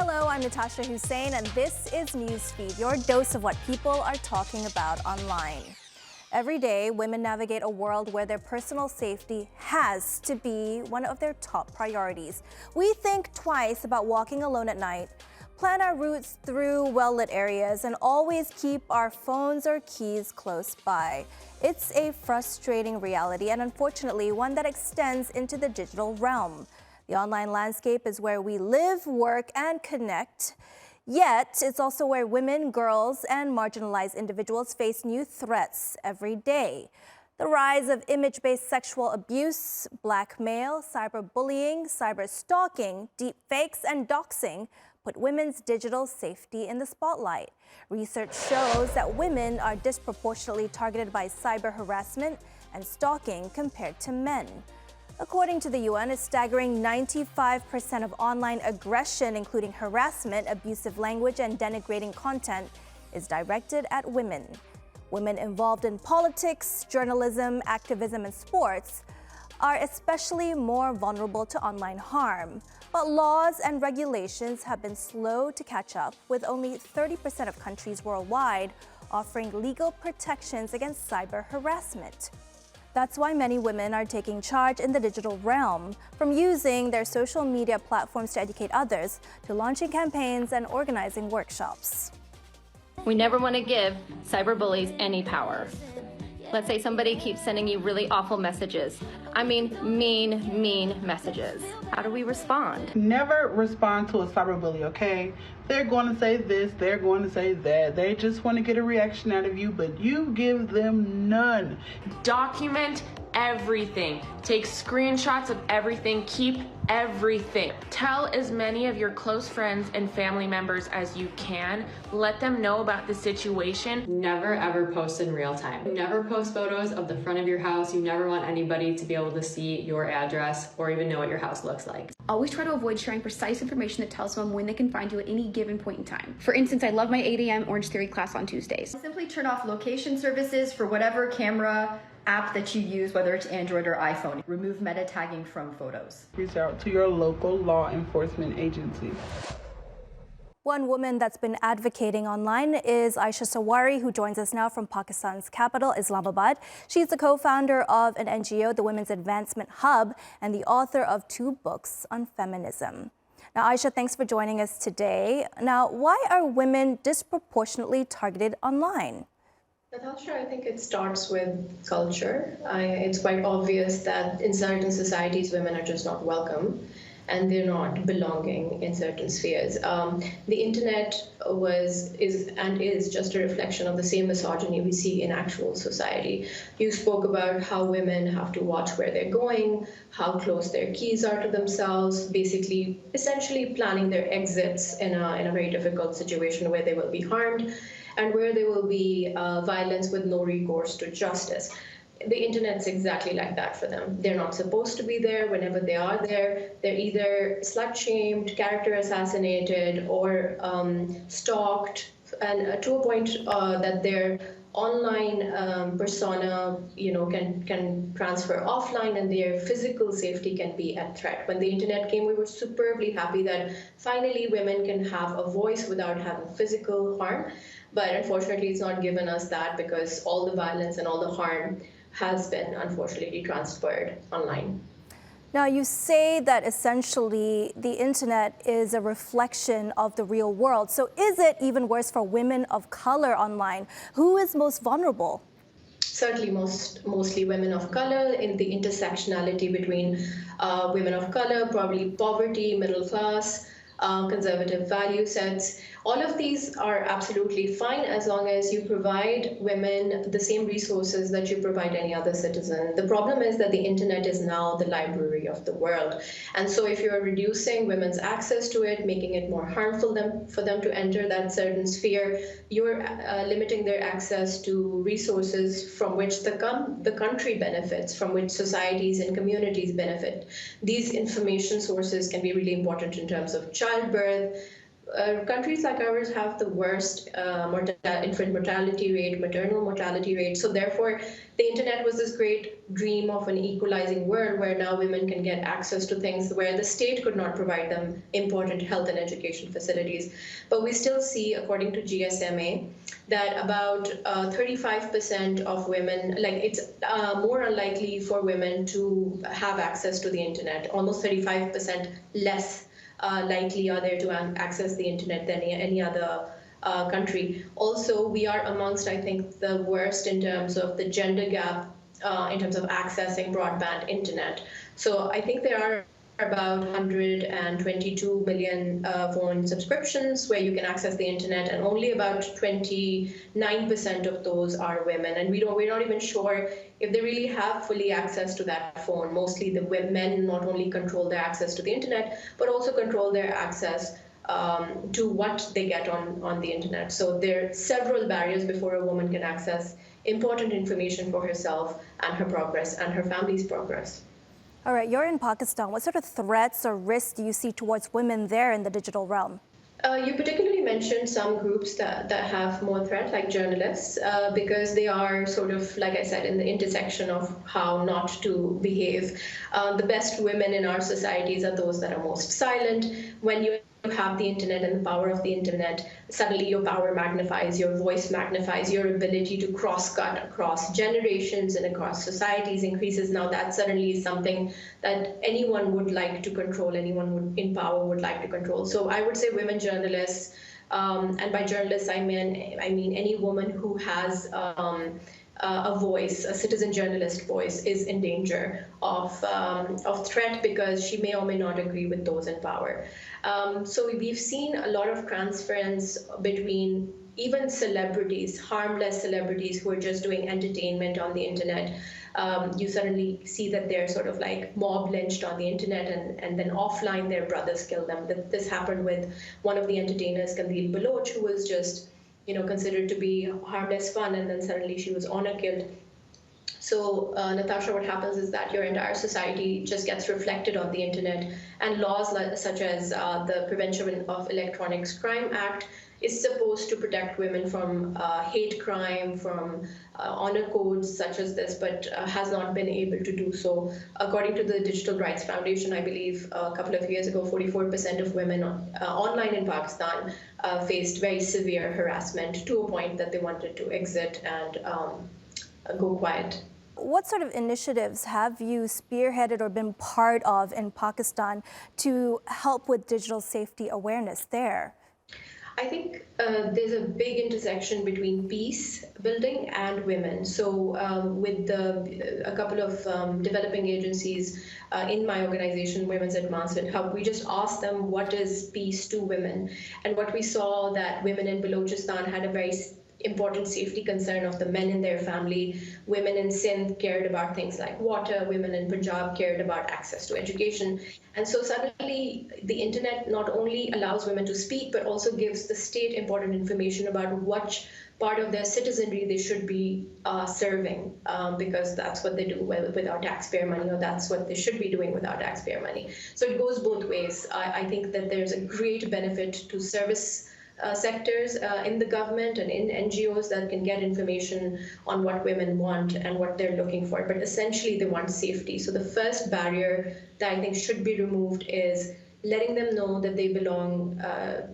Hello, I'm Natasha Hussein, and this is Newsfeed, your dose of what people are talking about online. Every day, women navigate a world where their personal safety has to be one of their top priorities. We think twice about walking alone at night, plan our routes through well-lit areas, and always keep our phones or keys close by. It's a frustrating reality, and unfortunately, one that extends into the digital realm. The online landscape is where we live, work, and connect. Yet, it's also where women, girls, and marginalized individuals face new threats every day. The rise of image-based sexual abuse, blackmail, cyberbullying, cyberstalking, deepfakes, and doxing put women's digital safety in the spotlight. Research shows that women are disproportionately targeted by cyber harassment and stalking compared to men. According to the UN, a staggering 95% of online aggression, including harassment, abusive language, and denigrating content, is directed at women. Women involved in politics, journalism, activism, and sports are especially more vulnerable to online harm. But laws and regulations have been slow to catch up, with only 30% of countries worldwide offering legal protections against cyber harassment. That's why many women are taking charge in the digital realm, from using their social media platforms to educate others, to launching campaigns and organizing workshops. We never want to give cyberbullies any power. Let's say somebody keeps sending you really awful messages. I mean, mean messages. How do we respond? Never respond to a cyberbully, okay? They're going to say this, they're going to say that. They just want to get a reaction out of you, but you give them none. Document everything. Take screenshots of everything. Keep everything. Tell as many of your close friends and family members as you can. Let them know about the situation. Never ever post in real time. Never post photos of the front of your house. You never want anybody to be able to see your address or even know what your house looks like. Always try to avoid sharing precise information that tells them when they can find you at any given point in time. For instance, I love my 8 a.m. Orange Theory class on Tuesdays. Simply turn off location services for whatever camera app that you use, whether it's Android or iPhone. Remove meta tagging from photos. Reach out to your local law enforcement agency. One woman that's been advocating online is Aisha Sarawi, who joins us now from Pakistan's capital, Islamabad. She's the co-founder of an NGO, the Women's Advancement Hub, and the author of 2 books on feminism. Now, Aisha, thanks for joining us today. Now, why are women disproportionately targeted online? Natasha, I think it starts with culture. It's quite obvious that in certain societies, women are just not welcome and they're not belonging in certain spheres. The internet is just a reflection of the same misogyny we see in actual society. You spoke about how women have to watch where they're going, how close their keys are to themselves, basically, essentially planning their exits in a very difficult situation where they will be harmed and where there will be violence with no recourse to justice. The internet's exactly like that for them. They're not supposed to be there. Whenever they are there, they're either slut-shamed, character assassinated, or stalked, and to a point that their online persona, can transfer offline, and their physical safety can be at threat. When the internet came, we were superbly happy that finally women can have a voice without having physical harm. But unfortunately, it's not given us that because all the violence and all the harm has been, unfortunately, transferred online. Now, you say that essentially the internet is a reflection of the real world. So is it even worse for women of color online? Who is most vulnerable? Certainly mostly women of color, in the intersectionality between women of color, probably poverty, middle class, conservative value sets. All of these are absolutely fine as long as you provide women the same resources that you provide any other citizen. The problem is that the internet is now the library of the world. And so if you're reducing women's access to it, making it more harmful for them to enter that certain sphere, you're limiting their access to resources from which the country benefits, from which societies and communities benefit. These information sources can be really important in terms of childbirth, countries like ours have the worst infant mortality rate, maternal mortality rate. So therefore, the internet was this great dream of an equalizing world where now women can get access to things where the state could not provide them important health and education facilities. But we still see, according to GSMA, that about 35% of women, like it's more unlikely for women to have access to the internet, almost 35% less likely are there to access the internet than any other country. Also, we are amongst, I think, the worst in terms of the gender gap in terms of accessing broadband internet. So I think there are about 122 million phone subscriptions where you can access the internet, and only about 29% of those are women. And we're not even sure if they really have fully access to that phone. Mostly the men not only control their access to the internet, but also control their access to what they get on the internet. So there are several barriers before a woman can access important information for herself and her progress and her family's progress. All right, you're in Pakistan. What sort of threats or risks do you see towards women there in the digital realm? You particularly mentioned some groups that have more threat, like journalists, because they are sort of, like I said, in the intersection of how not to behave. The best women in our societies are those that are most silent. When you have the internet and the power of the internet, suddenly your power magnifies, your voice magnifies, your ability to cross-cut across generations and across societies increases. Now that suddenly is something that anyone would like to control, anyone in power would like to control. So I would say women journalists, and by journalists I mean any woman who has a voice, a citizen journalist voice, is in danger of threat because she may or may not agree with those in power. So we've seen a lot of transference between even celebrities, harmless celebrities who are just doing entertainment on the internet. You suddenly see that they're sort of like mob lynched on the internet, and then offline their brothers kill them. This happened with one of the entertainers, Yedi Bela, who was just considered to be harmless fun, and then suddenly she was honor killed. So, Natasha, what happens is that your entire society just gets reflected on the internet, and laws such as the Prevention of Electronics Crime Act is supposed to protect women from hate crime, from honor codes such as this, but has not been able to do so. According to the Digital Rights Foundation, I believe a couple of years ago, 44% of women online in Pakistan faced very severe harassment to a point that they wanted to exit and go quiet. What sort of initiatives have you spearheaded or been part of in Pakistan to help with digital safety awareness there? I think there's a big intersection between peace building and women. So with a couple of developing agencies in my organization, Women's Advancement Hub, we just asked them what is peace to women. And what we saw that women in Balochistan had a very important safety concern of the men in their family. Women in Sindh cared about things like water. Women in Punjab cared about access to education. And so suddenly the internet not only allows women to speak, but also gives the state important information about what part of their citizenry they should be serving, because that's what they do with our taxpayer money, or that's what they should be doing with our taxpayer money. So it goes both ways. I think that there's a great benefit to service sectors in the government and in NGOs that can get information on what women want and what they're looking for. But essentially, they want safety. So the first barrier that I think should be removed is letting them know that they belong,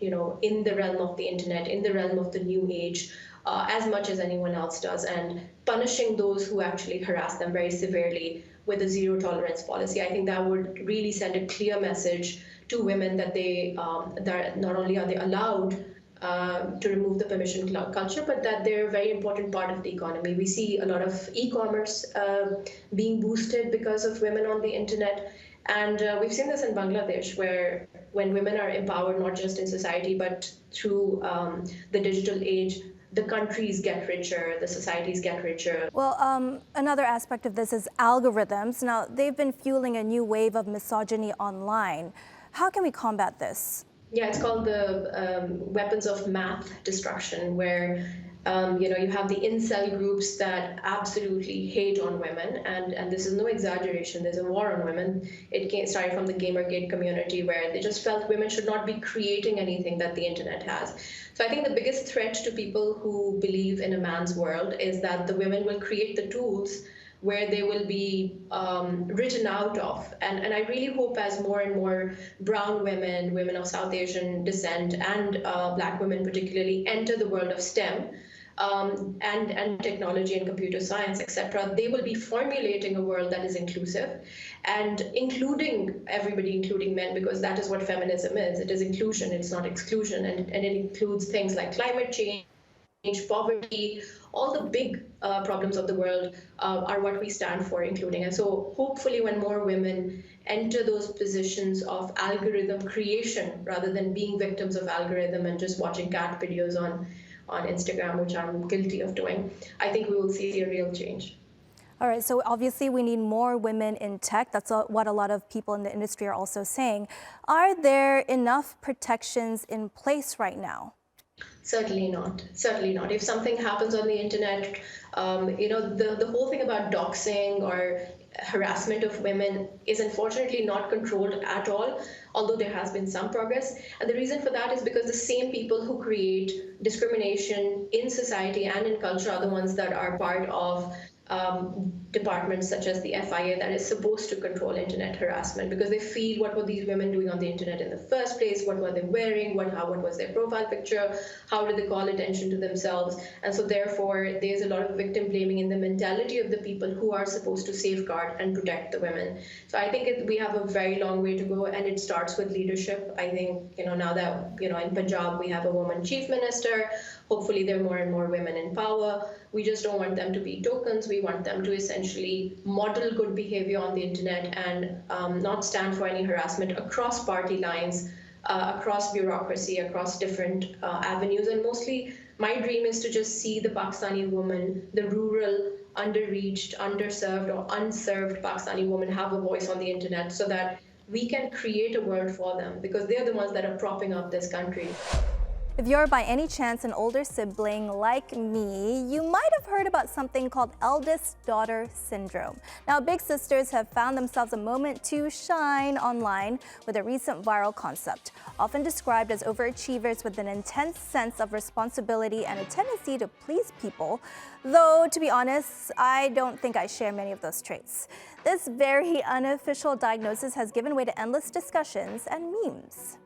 in the realm of the internet, in the realm of the new age, as much as anyone else does, and punishing those who actually harass them very severely with a zero tolerance policy. I think that would really send a clear message to women that that not only are they allowed to remove the permission culture, but that they're a very important part of the economy. We see a lot of e-commerce being boosted because of women on the internet. And we've seen this in Bangladesh, where when women are empowered, not just in society, but through the digital age, the countries get richer, the societies get richer. Well, another aspect of this is algorithms. Now, they've been fueling a new wave of misogyny online. How can we combat this? Yeah, it's called the weapons of math destruction, where You have the incel groups that absolutely hate on women, and this is no exaggeration. There's a war on women. Started from the Gamergate community, where they just felt women should not be creating anything that the internet has. So I think the biggest threat to people who believe in a man's world is that the women will create the tools where they will be written out of. And I really hope as more and more brown women, women of South Asian descent, and Black women particularly enter the world of STEM, and technology and computer science, etc., they will be formulating a world that is inclusive and including everybody, including men, because that is what feminism is. It is inclusion, it's not exclusion, and it includes things like climate change, poverty, all the big problems of the world are what we stand for, including. And so hopefully when more women enter those positions of algorithm creation rather than being victims of algorithm and just watching cat videos on Instagram, which I'm guilty of doing, I think we will see a real change. All right, so obviously we need more women in tech. That's what a lot of people in the industry are also saying. Are there enough protections in place right now? Certainly not. Certainly not. If something happens on the internet, the whole thing about doxing or harassment of women is unfortunately not controlled at all, although there has been some progress. And the reason for that is because the same people who create discrimination in society and in culture are the ones that are part of departments such as the FIA that is supposed to control internet harassment, because they feel what were these women doing on the internet in the first place, what were they wearing, what was their profile picture, how did they call attention to themselves. And so therefore there's a lot of victim blaming in the mentality of the people who are supposed to safeguard and protect the women. So I think we have a very long way to go, and it starts with leadership. I think now that in Punjab we have a woman chief minister, hopefully there are more and more women in power. We just don't want them to be tokens. We want them to essentially model good behavior on the internet and not stand for any harassment across party lines, across bureaucracy, across different avenues. And mostly my dream is to just see the Pakistani woman, the rural, underreached, underserved or unserved Pakistani woman have a voice on the internet, so that we can create a world for them, because they're the ones that are propping up this country. If you're by any chance an older sibling like me, you might have heard about something called Eldest Daughter Syndrome. Now, big sisters have found themselves a moment to shine online with a recent viral concept, often described as overachievers with an intense sense of responsibility and a tendency to please people. Though, to be honest, I don't think I share many of those traits. This very unofficial diagnosis has given way to endless discussions and memes.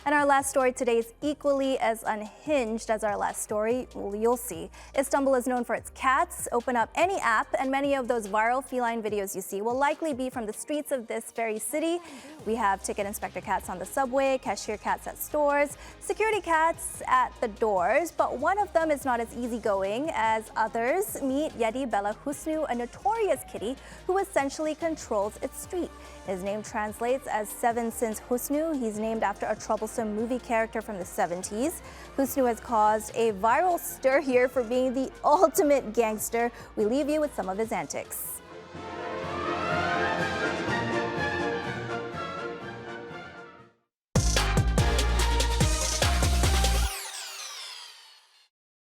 And our last story today is equally as unhinged as our last story. Well, you'll see. Istanbul is known for its cats. Open up any app, and many of those viral feline videos you see will likely be from the streets of this very city. We have ticket inspector cats on the subway, cashier cats at stores, security cats at the doors, but one of them is not as easygoing as others. Meet Yedi Bela Husnu, a notorious kitty who essentially controls its street. His name translates as Seven Sins Husnu. He's named after a troublesome movie character from the 70s. Husnu has caused a viral stir here for being the ultimate gangster. We leave you with some of his antics.